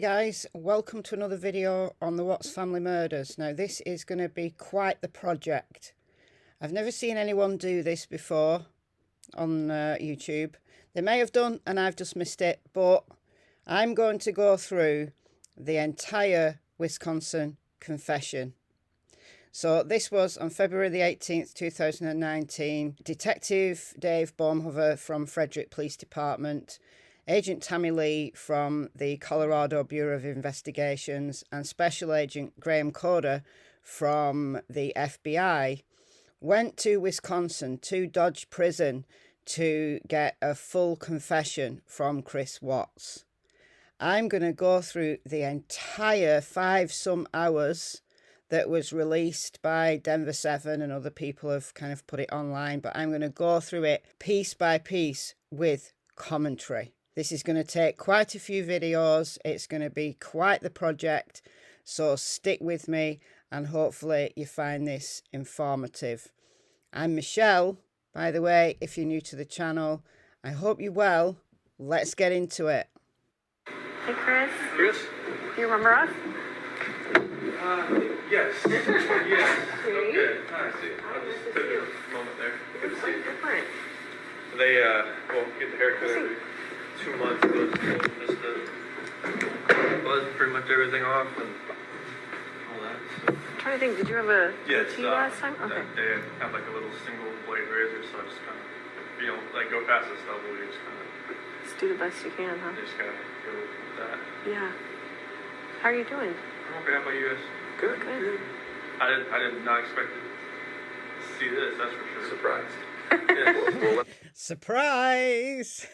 Guys, welcome to another video on the Watts family murders. Now this is going to be quite the project. I've never seen anyone do this before on YouTube. They may have done and I've just missed it, but I'm going to go through the entire Wisconsin confession. So this was on February the 18th, 2019. Detective Dave Baumhover from Frederick Police Department, Agent Tammy Lee from the Colorado Bureau of Investigations, and Special Agent Graham Coder from the FBI went to Wisconsin to Dodge Prison to get a full confession from Chris Watts. I'm going to go through the entire 5-some hours that was released by Denver 7, and other people have kind of put it online, but I'm going to go through it piece by piece with commentary. This is going to take quite a few videos. It's going to be quite the project, so stick with me and hopefully you find this informative. I'm Michelle, by the way, if you're new to the channel. I hope you're well. Let's get into it. Hey Chris. Yes. Do you remember us? Yes. Yes. See? Okay. I see. I'll just take a moment there. Good to see you. Different. They, get the haircut every 2 months. Just to buzz pretty much everything off and all that. So. I'm trying to think, did you have a tea last time? Okay. They have like a little single blade razor, so I just kind of, like go past the stubble, you just kind of. Just do the best you can, huh? Just gotta go with that. Yeah. How are you doing? I'm okay. How about you guys? Good. Good. I did not expect to see this. That's for sure. Surprised. Yeah. Surprise!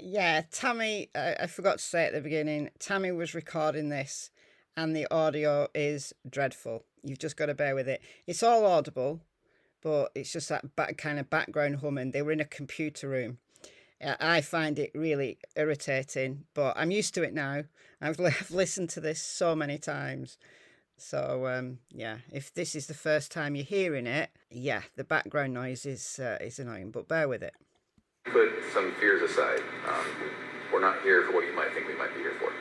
Yeah, Tammy, I forgot to say at the beginning, Tammy was recording this and the audio is dreadful. You've just got to bear with it. It's all audible, but it's just that kind of background humming. They were in a computer room. I find it really irritating, but I'm used to it now. I've listened to this so many times. So, yeah, if this is the first time you're hearing it, yeah, the background noise is annoying, but bear with it. Put some fears aside. We're not here for what you might think we might be here for.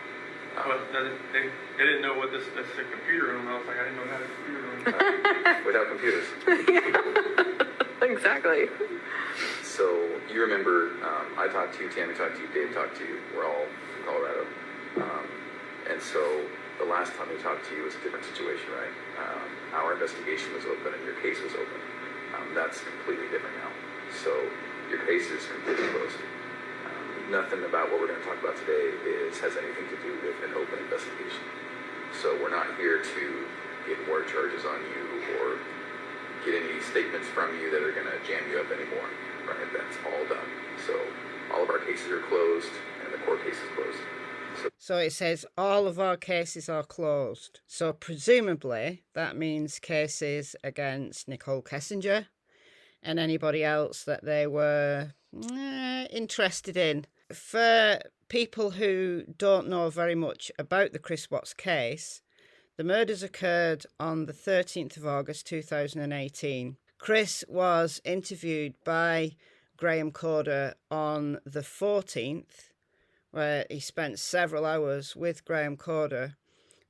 Well, they didn't know what this is a computer room. I was like, I didn't know how to computer room. Without computers. Exactly. So, you remember, I talked to you, Tammy talked to you, Dave talked to you. We're all from Colorado. And so, the last time we talked to you was a different situation, right? Our investigation was open and your case was open. That's completely different now. So, your case is completely closed. Nothing about what we're going to talk about today has anything to do with an open investigation. So we're not here to get more charges on you or get any statements from you that are going to jam you up anymore, right? That's all done. So all of our cases are closed and the court case is closed. So it says all of our cases are closed. So presumably that means cases against Nicole Kessinger and anybody else that they were interested in. For people who don't know very much about the Chris Watts case, the murders occurred on the 13th of August 2018. Chris was interviewed by Graham Coder on the 14th, where he spent several hours with Graham Coder.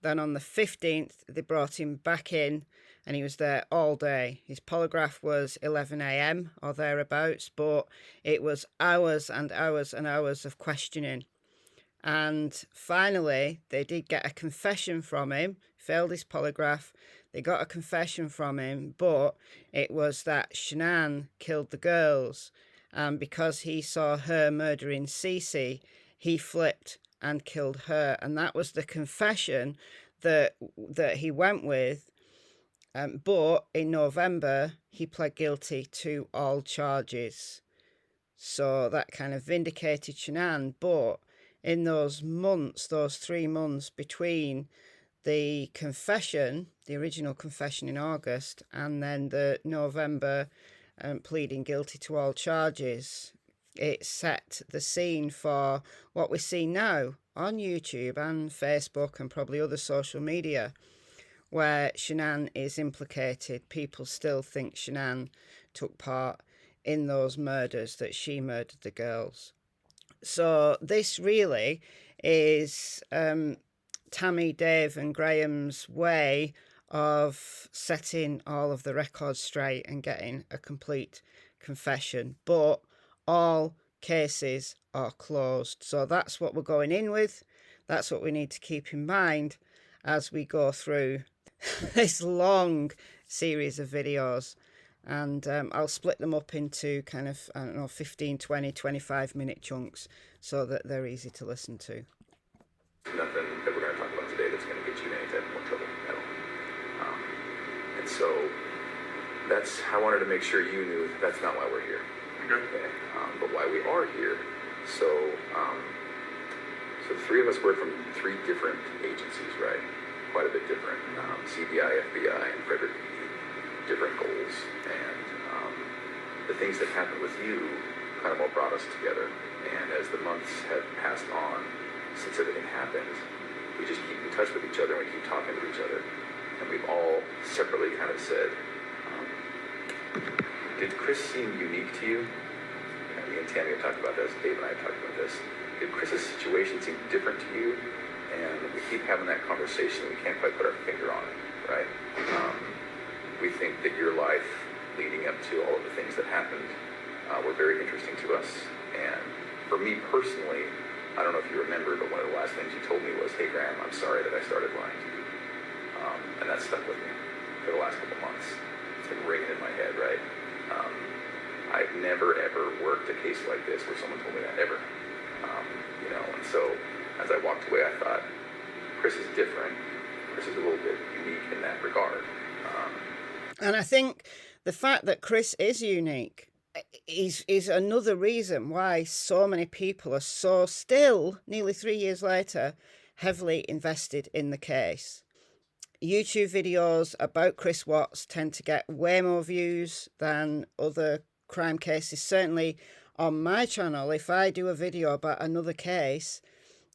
Then on the 15th, they brought him back in and he was there all day. His polygraph was 11 a.m. or thereabouts, but it was hours and hours and hours of questioning. And finally, they did get a confession from him, failed his polygraph. They got a confession from him, but it was that Shanann killed the girls. And because he saw her murdering Cece, he flipped and killed her. And that was the confession that he went with. But in November, he pled guilty to all charges. So that kind of vindicated Shanann. But in those months, those 3 months between the confession, the original confession in August, and then the November pleading guilty to all charges, it set the scene for what we see now on YouTube and Facebook and probably other social media, where Shanann is implicated. People still think Shanann took part in those murders, that she murdered the girls. So this really is Tammy, Dave and Graham's way of setting all of the records straight and getting a complete confession. But all cases are closed. So that's what we're going in with. That's what we need to keep in mind as we go through this long series of videos. And I'll split them up into kind of, I don't know, 15, 20, 25-minute chunks so that they're easy to listen to. Nothing that we're going to talk about today that's going to get you in any type of more trouble at all. And so I wanted to make sure you knew that's not why we're here. Okay. But why we are here. So the three of us work from three different agencies, right? Quite a bit different. CBI, FBI, and Frederick PD. Different goals. And the things that happened with you kind of all brought us together. And as the months have passed on since everything happened, we just keep in touch with each other and we keep talking to each other. And we've all separately kind of said, did Chris seem unique to you? Me and Tammy have talked about this, Dave and I have talked about this. Did Chris's situation seem different to you? And we keep having that conversation. We can't quite put our finger on it, right? We think that your life leading up to all of the things that happened were very interesting to us. And for me personally, I don't know if you remember, but one of the last things you told me was, hey, Graham, I'm sorry that I started lying to you. And that stuck with me for the last couple months. It's been ringing in my head, right? I've never, ever worked a case like this where someone told me that, ever. And so as I walked away, I thought, Chris is different. Chris is a little bit unique in that regard. And I think the fact that Chris is unique is another reason why so many people are so still, nearly 3 years later, heavily invested in the case. YouTube videos about Chris Watts tend to get way more views than other crime cases. Certainly on my channel, if I do a video about another case,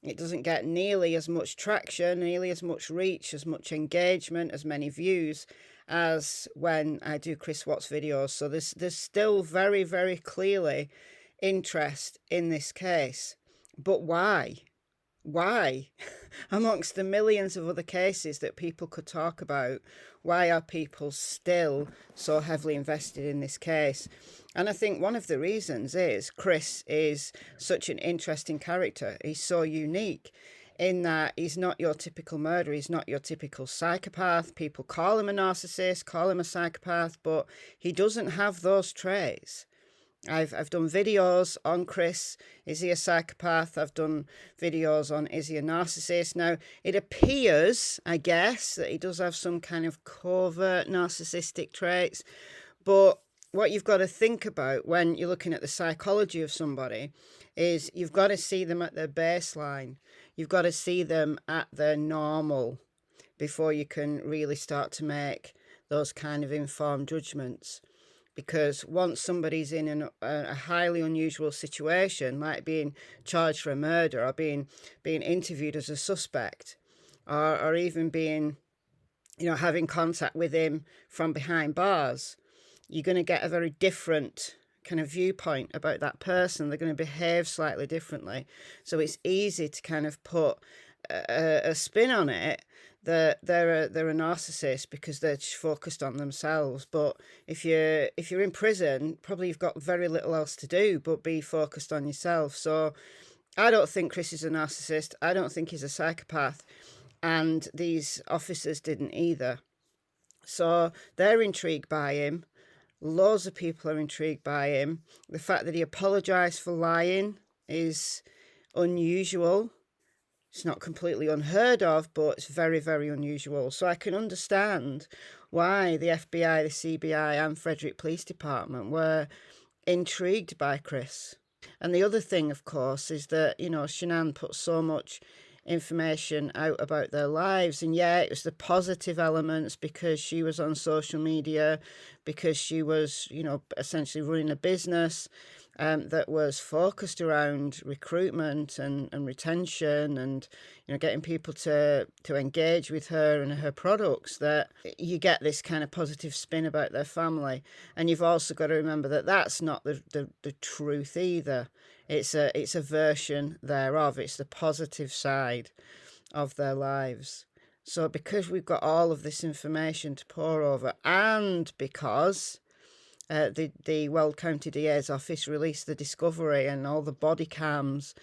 it doesn't get nearly as much traction, nearly as much reach, as much engagement, as many views as when I do Chris Watts videos. So there's still very, very clearly interest in this case. But why? Why? Amongst the millions of other cases that people could talk about, why are people still so heavily invested in this case? And I think one of the reasons is Chris is such an interesting character. He's so unique in that he's not your typical murderer. He's not your typical psychopath. People call him a narcissist, call him a psychopath, but he doesn't have those traits. I've done videos on Chris, is he a psychopath? I've done videos on, is he a narcissist? Now, it appears, I guess, that he does have some kind of covert narcissistic traits, but what you've got to think about when you're looking at the psychology of somebody is you've got to see them at their baseline. You've got to see them at their normal before you can really start to make those kind of informed judgments. Because once somebody's in a highly unusual situation, like being charged for a murder or being interviewed as a suspect, or even being, having contact with him from behind bars, you're going to get a very different kind of viewpoint about that person. They're going to behave slightly differently. So it's easy to kind of put a spin on it that they're a narcissist because they're just focused on themselves. But if you're in prison, probably you've got very little else to do but be focused on yourself. So I don't think Chris is a narcissist. I don't think he's a psychopath, and these officers didn't either. So they're intrigued by him. Loads of people are intrigued by him. The fact that he apologised for lying is unusual. It's not completely unheard of, but it's very, very unusual. So I can understand why the FBI, the CBI and Frederick Police Department were intrigued by Chris. And the other thing, of course, is that, Shanann put so much information out about their lives. And yeah, it was the positive elements because she was on social media, because she was, essentially running a business. that was focused around recruitment and retention and getting people to engage with her and her products, that you get this kind of positive spin about their family. And you've also got to remember that that's not the truth either. It's a version thereof. It's the positive side of their lives. So because we've got all of this information to pour over, and because the Weld County DA's office released the discovery and all the body cams,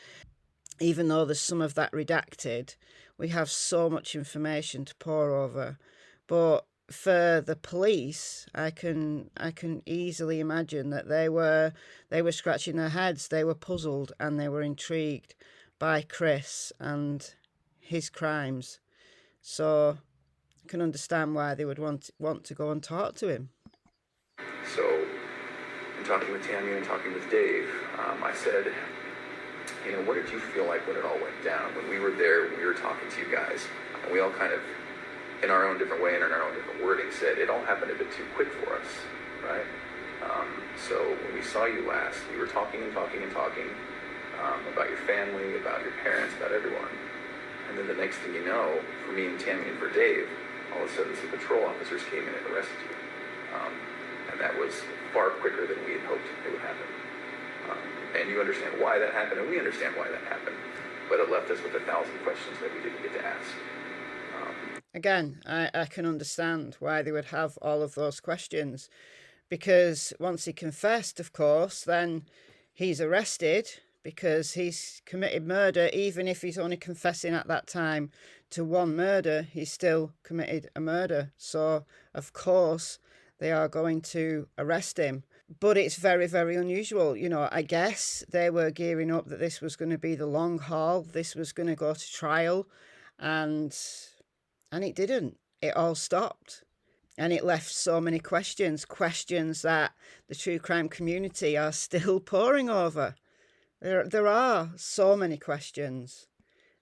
even though there's some of that redacted, we have so much information to pour over. But for the police, I can easily imagine that they were scratching their heads, they were puzzled, and they were intrigued by Chris and his crimes. So I can understand why they would want to go and talk to him. So, in talking with Tammy and talking with Dave, I said, what did you feel like when it all went down? When we were there, we were talking to you guys, and we all kind of, in our own different way and in our own different wording, said it all happened a bit too quick for us, right? So when we saw you last, we were talking about your family, about your parents, about everyone. And then the next thing you know, for me and Tammy and for Dave, all of a sudden some patrol officers came in and arrested you. And that was far quicker than we had hoped it would happen. And you understand why that happened, and we understand why that happened. But it left us with 1,000 questions that we didn't get to ask. Again, I can understand why they would have all of those questions. Because once he confessed, of course, then he's arrested because he's committed murder. Even if he's only confessing at that time to one murder, he's still committed a murder. So, of course, they are going to arrest him. But it's very, very unusual. I guess they were gearing up that this was going to be the long haul. This was going to go to trial. And it didn't. It all stopped. And it left so many questions that the true crime community are still poring over. There are so many questions.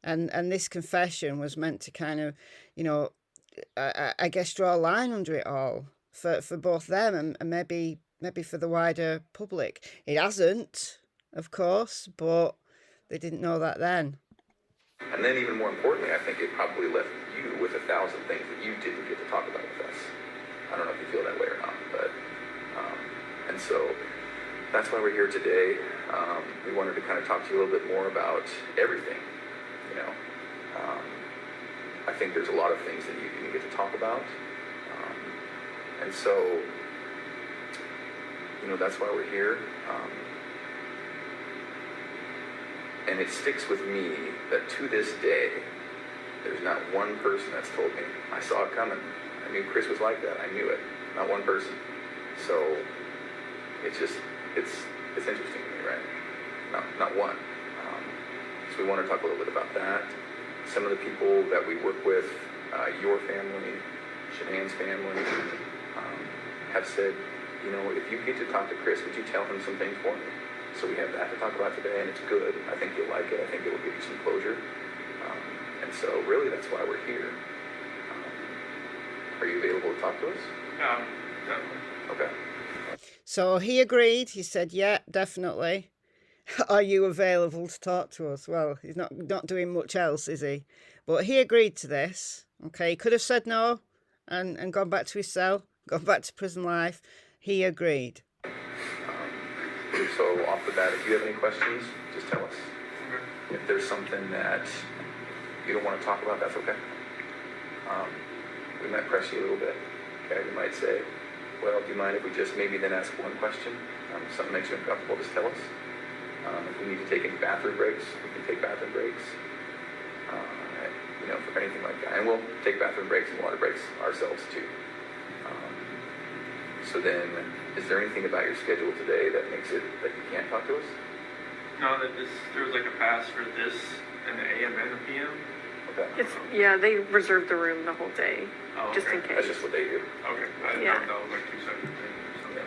And this confession was meant to kind of, I guess draw a line under it all for both them and maybe for the wider public. It hasn't, of course, but they didn't know that then. And then even more importantly, I think it probably left you with 1,000 things that you didn't get to talk about with us. I don't know if you feel that way or not, but, and so that's why we're here today. We wanted to kind of talk to you a little bit more about everything, I think there's a lot of things that you didn't get to talk about. And so, that's why we're here. And it sticks with me that to this day, there's not one person that's told me, I saw it coming. I knew Chris was like that. I knew it. Not one person. So it's interesting to me, right? Not one. So we want to talk a little bit about that. Some of the people that we work with, your family, Shanann's family, have said, if you get to talk to Chris, would you tell him some things for me? So we have that to talk about today, and it's good. I think you'll like it. I think it will give you some closure. And so really that's why we're here. Are you available to talk to us? Definitely. Okay. So he agreed. He said, yeah, definitely. Are you available to talk to us? Well, he's not doing much else, is he? But he agreed to this. Okay, he could have said no and gone back to his cell, gone back to prison life. He agreed. So off the bat, if you have any questions, just tell us. Okay. If there's something that you don't want to talk about, that's okay. We might press you a little bit. Okay, we might say, well, do you mind if we just maybe then ask one question? If something makes you uncomfortable, just tell us. If we need to take any bathroom breaks, we can take bathroom breaks. For anything like that. And we'll take bathroom breaks and water breaks ourselves too. So then, is there anything about your schedule today that makes it that you can't talk to us? No, there was like a pass for this and the AM and the PM. Okay. They reserved the room the whole day, Oh, just okay. in case. That's just what they do. Okay. I didn't know if that was like 2 separate things or something.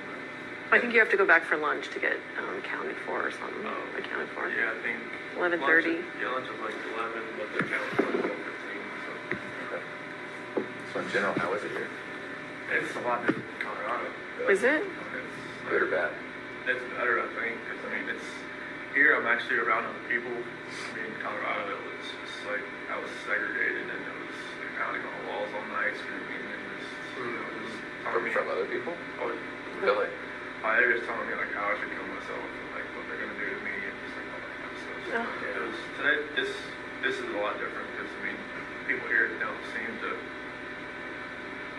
I think you have to go back for lunch to get counted for or something. Oh. Accounted for. Yeah, I think 11:30. Lunch was like 11, but they're counting for like 12:15. Okay. So in general, how is it here? So it's a lot different than Colorado. Is it? It's Good or bad? it's better, I think, because I mean, it's here. I'm actually around other people. I mean, in Colorado, it was just like I was segregated, and it was pounding on the walls all night, screaming, and just just telling me From other people? oh, Really? they were just telling me like how I should kill myself, and like what they're gonna do to me, and just like all that kind of stuff. So, it was today. This is a lot different because I mean, people here don't seem to.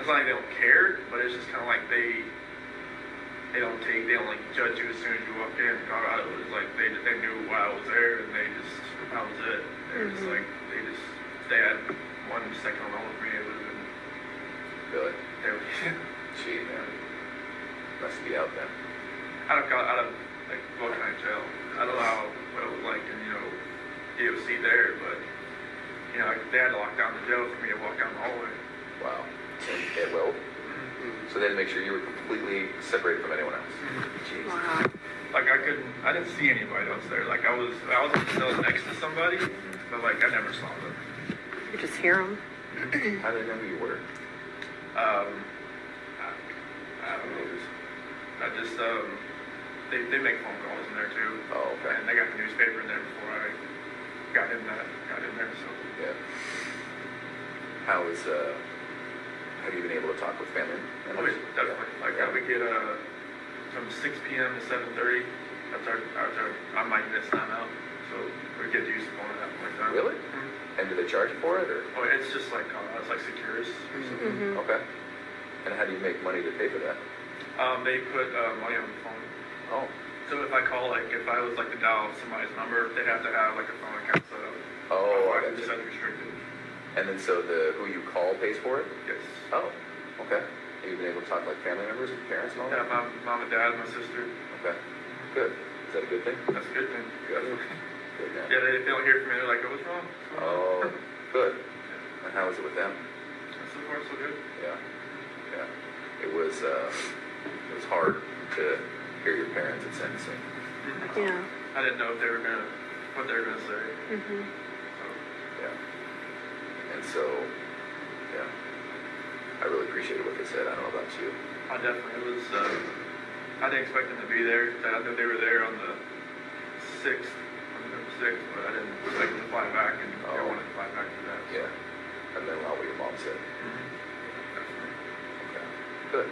It's not like they don't care, but it's just kind of like they don't like judge you as soon as you walk in. Colorado was like they knew why I was there, and that was it. They were just like if they had 1 second on hold of me, it would have been Really? they would Gee, man. Must be out then. out of like Will County Jail. I don't know what it was like in DOC there, but like, they had to lock down the jail for me to walk down the hallway. Wow. At will? So they had to make sure you were completely separated from anyone else. Jeez. Wow. Like I didn't see anybody else there. Like I was in the cell next to somebody, but like I never saw them. You just hear them. How did they know who you were? I don't know. I just they make phone calls in there too. Oh, okay. And they got the newspaper in there before I got in there. So Yeah. How have you been able to talk with family oh, members? yeah, definitely. Like we get from 6 p.m. to 7:30. That's our my unit's time out. So we get to use the phone at that point in time. Really? Mm-hmm. And do they charge you for it, or? Oh, it's just like it's like Securus or something. Okay. And how do you make money to pay for that? They put money on the phone. Oh. So if I call, like, if I was like to dial somebody's number, they'd have to have like a phone account set up. Oh, I Otherwise, it's gotcha. unrestricted. And then so who you call pays for it? Yes. Oh, okay. Have you been able to talk to like family members and parents and all Yeah, that? my mom and dad, my sister. Okay. Good. Is that a good thing? That's a good thing. Good. Good, man. Yeah, they don't hear from me. They're like, "Oh, what's wrong?" Oh, good. And how is it with them? So far, so good. Yeah. Yeah. It was hard to hear your parents at sentencing. Yeah. I didn't know what they were gonna say. So, Yeah. And so, yeah. I really appreciated what they said. I don't know about you. I definitely was. I didn't expect them to be there. I knew they were there on the 6th, but I didn't expect them to fly back, and I wanted to fly back for that. So. Yeah. And then what your mom said. Definitely. Okay. Good.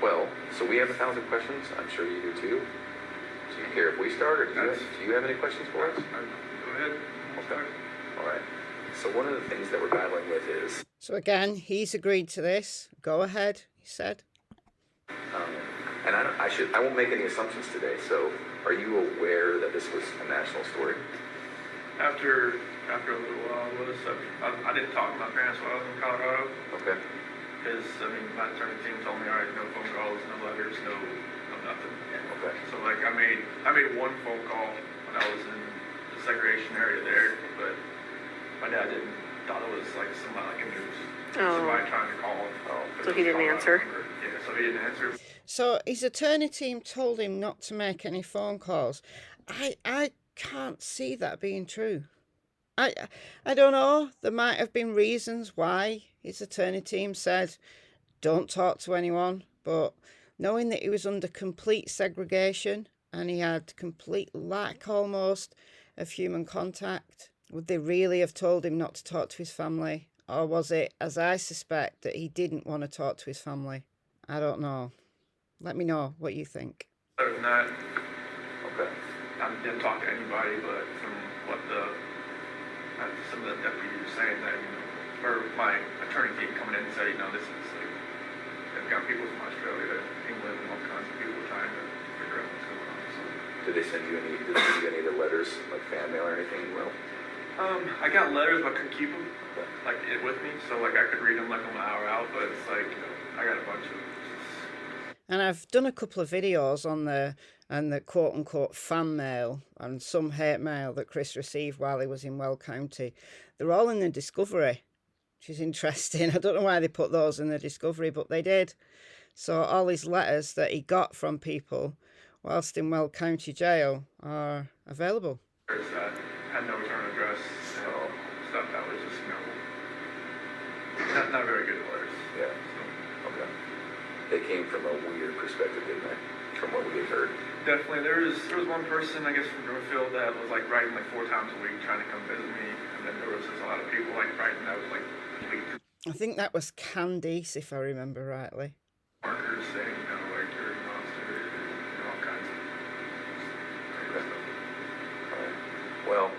Well, so we have 1,000 questions. I'm sure you do too. Do you care if we start, or do you have any questions for us? Go ahead. Okay. All right. So one of the things that we're battling with is... So again, he's agreed to this. Go ahead, he said. and I won't make any assumptions today, so are you aware that this was a national story? After a little while, I didn't talk to my parents while I was in Colorado. Okay. Because, I mean, my attorney team told me, all right, no phone calls, no letters, no nothing. Okay. So, like, I made one phone call when I was in the segregation area there, but my dad thought it was, like, somebody like a news. Somebody trying to call. So he didn't answer? Yeah, so he didn't answer. So his attorney team told him not to make any phone calls. I can't see that being true. I don't know. There might have been reasons why his attorney team said, don't talk to anyone. But knowing that he was under complete segregation and he had complete lack almost of human contact, would they really have told him not to talk to his family? Or was it, as I suspect, that he didn't want to talk to his family? I don't know. Let me know what you think. Other than that, Okay. I didn't talk to anybody, but from what some of the deputies were saying, that, or my attorney team coming in and said, this is like, they've got people from Australia, England, and all kinds of people trying to figure out what's going on. So. Did they send you any of the letters, like fan mail or anything? Well, I got letters, but I couldn't keep them with me, so like I could read them like on an hour out, but it's like I got a bunch of. And I've done a couple of videos on the quote unquote fan mail and some hate mail that Chris received while he was in Well County. They're all in the Discovery, which is interesting. I don't know why they put those in the Discovery, but they did. So all his letters that he got from people whilst in Well County Jail are available. That had no return address, stuff that was just not very good letters. Yeah. So. Okay. They came from a weird perspective, didn't they? from what we've heard. Definitely. There was one person, I guess, from Northfield that was like writing like 4 times a week trying to come visit me. And then there was just a lot of people like writing that was like weeks. I think that was Candice, if I remember rightly. Markers saying, you know, like you're a monster, and all kinds of stuff. Alright. Well,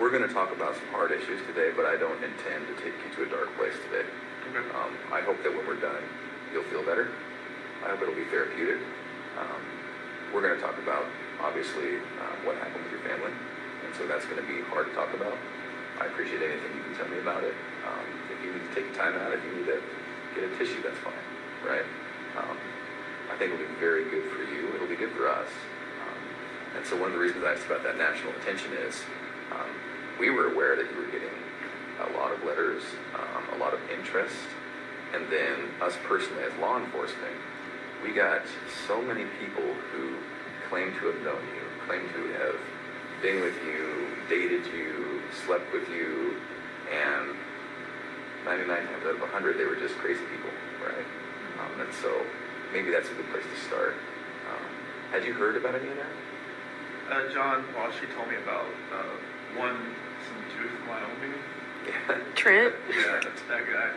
we're going to talk about some hard issues today, but I don't intend to take you to a dark place today. Okay. I hope that when we're done, you'll feel better. I hope it'll be therapeutic. We're going to talk about, obviously, what happened with your family, and so that's going to be hard to talk about. I appreciate anything you can tell me about it. If you need to take time out, if you need to get a tissue, that's fine, right? I think it'll be very good for you. It'll be good for us. And so one of the reasons I asked about that national attention is we were aware that you were getting a lot of letters, a lot of interest, and then us personally as law enforcement, we got so many people who claim to have known you, claim to have been with you, dated you, slept with you, and 99 times out of 100, they were just crazy people, right? And so maybe that's a good place to start. Had you heard about any of that? John Walsh, told me about some dude from Wyoming. Yeah. Trent? Yeah, that's that guy.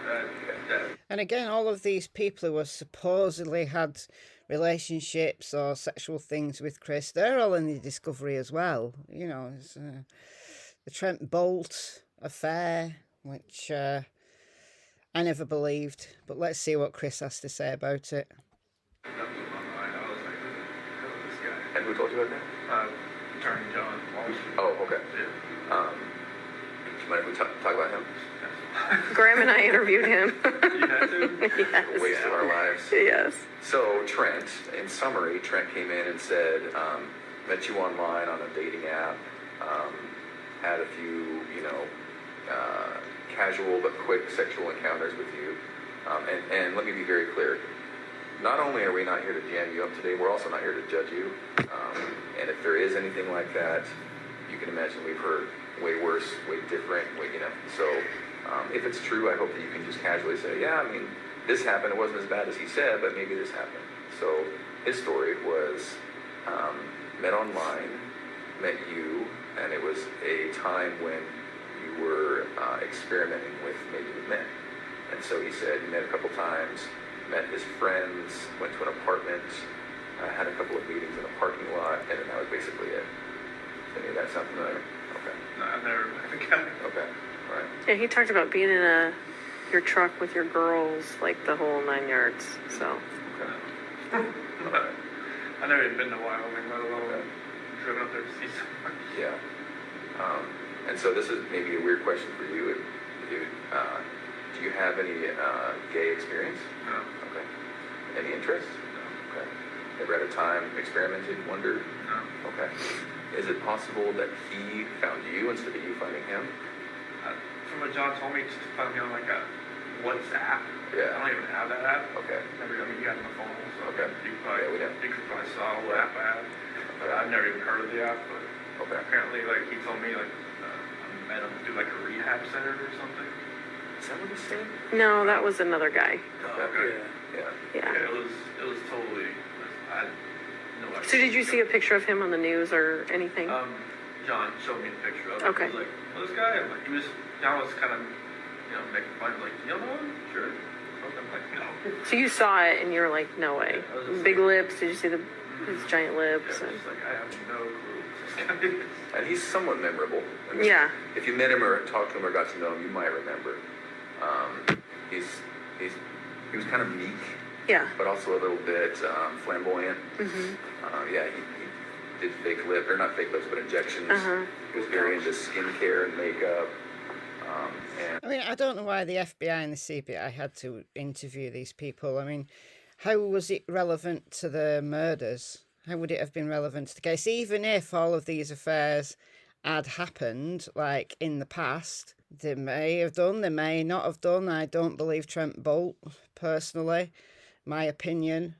That. And again, all of these people who were supposedly had relationships or sexual things with Chris, they're all in the discovery as well. You know, it's, the Trent Bolt affair, which I never believed. But let's see what Chris has to say about it. That blew my mind. I was like, who is this guy? And who told you about that? Attorney John Walsh. Oh, okay. Yeah. Do you mind if we talk about him? Graham and I interviewed him. You had to? Yes. A waste of our lives. Yes. So Trent, in summary, Trent came in and said, met you online on a dating app, had a few, casual but quick sexual encounters with you. And let me be very clear. Not only are we not here to jam you up today, we're also not here to judge you. And if there is anything like that, you can imagine we've heard way worse, way different, So if it's true, I hope that you can just casually say, yeah, I mean, this happened. It wasn't as bad as he said, but maybe this happened. So his story was met online, met you, and it was a time when you were experimenting with men. And so he said you met a couple times, met his friends, went to an apartment, had a couple of meetings in a parking lot, and then that was basically it. So any of that sound familiar? Okay. No, I've never met the guy. Okay. All right. Yeah, he talked about being in your truck with your girls, like the whole 9 yards. So. Okay. I've never even been to Wyoming, let alone driven up there to see someone. Yeah. And so this is maybe a weird question for you. Do you have any gay experience? No. Okay. Any interest? No. Okay. Ever had a time experimented, wondered? No. Okay. Is it possible that he found you instead of you finding him? From what John told me, just found me on like a WhatsApp. Yeah. I don't even have that app. Okay. You got it on my phone, so Okay. you we know. could probably saw what app I have. Okay. I've never even heard of the app, but Okay. apparently, like, he told me, like, I met him through, like, a rehab center or something. Is that what he said? No, that was another guy. Okay. Yeah. Yeah. Yeah, it was totally, I had no idea. So did you see a picture of him on the news or anything? John showed me a picture of it. Okay. He was like, well, this guy, I'm like, John was kind of, making fun, like, you know him? Sure. I'm like, no. So you saw it and you were like, no way. Yeah, I was just Big like- lips. Did you see his giant Yeah, lips? I was just like, I have no clue who this guy is. And he's somewhat memorable. I mean, Yeah. If you met him or talked to him or got to know him, you might remember. He was kind of meek, Yeah. but also a little bit flamboyant. Yeah, he did fake lip, or not fake lips, but injections. He was very into skincare and makeup. And I mean, I don't know why the FBI and the CBI had to interview these people. I mean, how was it relevant to the murders? How would it have been relevant to the case? Even if all of these affairs had happened, like in the past, they may have done, they may not have done. I don't believe Trent Bolt, personally, my opinion.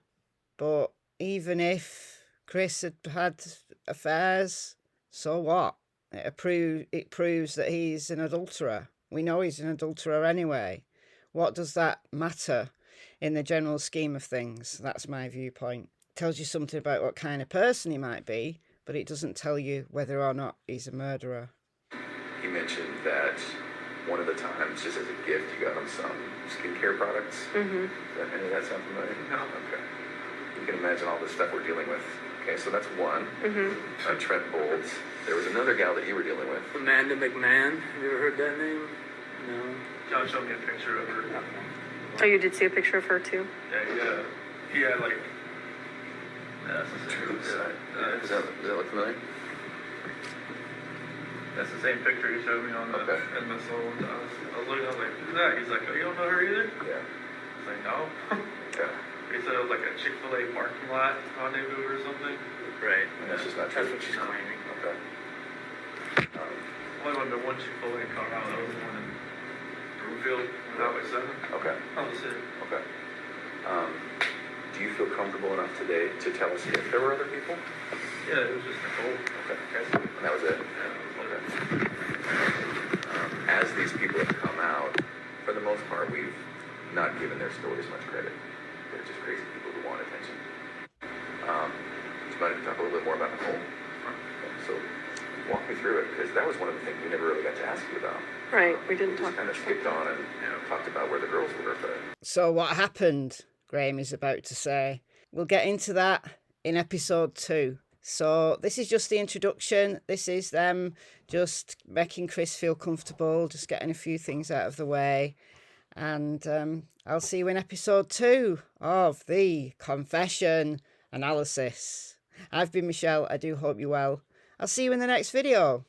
But even if Chris had had affairs, so what? It proves that he's an adulterer. We know he's an adulterer anyway. What does that matter? in the general scheme of things. That's my viewpoint. It tells you something about what kind of person he might be, but it doesn't tell you whether or not he's a murderer. He mentioned that one of the times, just as a gift, you got him some skincare products. Mm-hmm. Does any of that sound familiar? No. Okay. You can imagine all the stuff we're dealing with. Okay, so that's one. Mm-hmm. Trent Bowles. There was another gal that you were dealing with. Amanda McMahon. Have you ever heard that name? No. John showed me a picture of her. Oh, you did see a picture of her too? Yeah, he had like. Yeah, that's the same. Does that look familiar? That's the same picture he showed me on the MSO. I was looking, I was like, who's that? He's like, oh, you don't know her either? Yeah. I was like, no. Yeah. He said it was like a Chick-fil-A parking lot rendezvous or something. Right. And that's just not true. That's what she's claiming. Okay. Only went to one Chick-fil-A in Colorado. That was the one in Broomfield, Highway 7. Okay. That was it. Okay. Do you feel comfortable enough today to tell us if there were other people? Yeah, it was just Nicole. Okay. And that was it? Okay. As these people have come out, for the most part, we've not given their stories much credit. They're just crazy people who want attention. Do you mind if we talk a little bit more about Nicole? Okay, so walk me through it, because that was one of the things we never really got to ask you about. Right, we didn't We just talk kind of skipped on and talked about where the girls were, but So what happened, Graham is about to say. We'll get into that in episode 2. So this is just the introduction. This is them just making Chris feel comfortable, just getting a few things out of the way. And I'll see you in episode 2 of the confession analysis. I've been Michelle. I do hope you're well. I'll see you in the next video.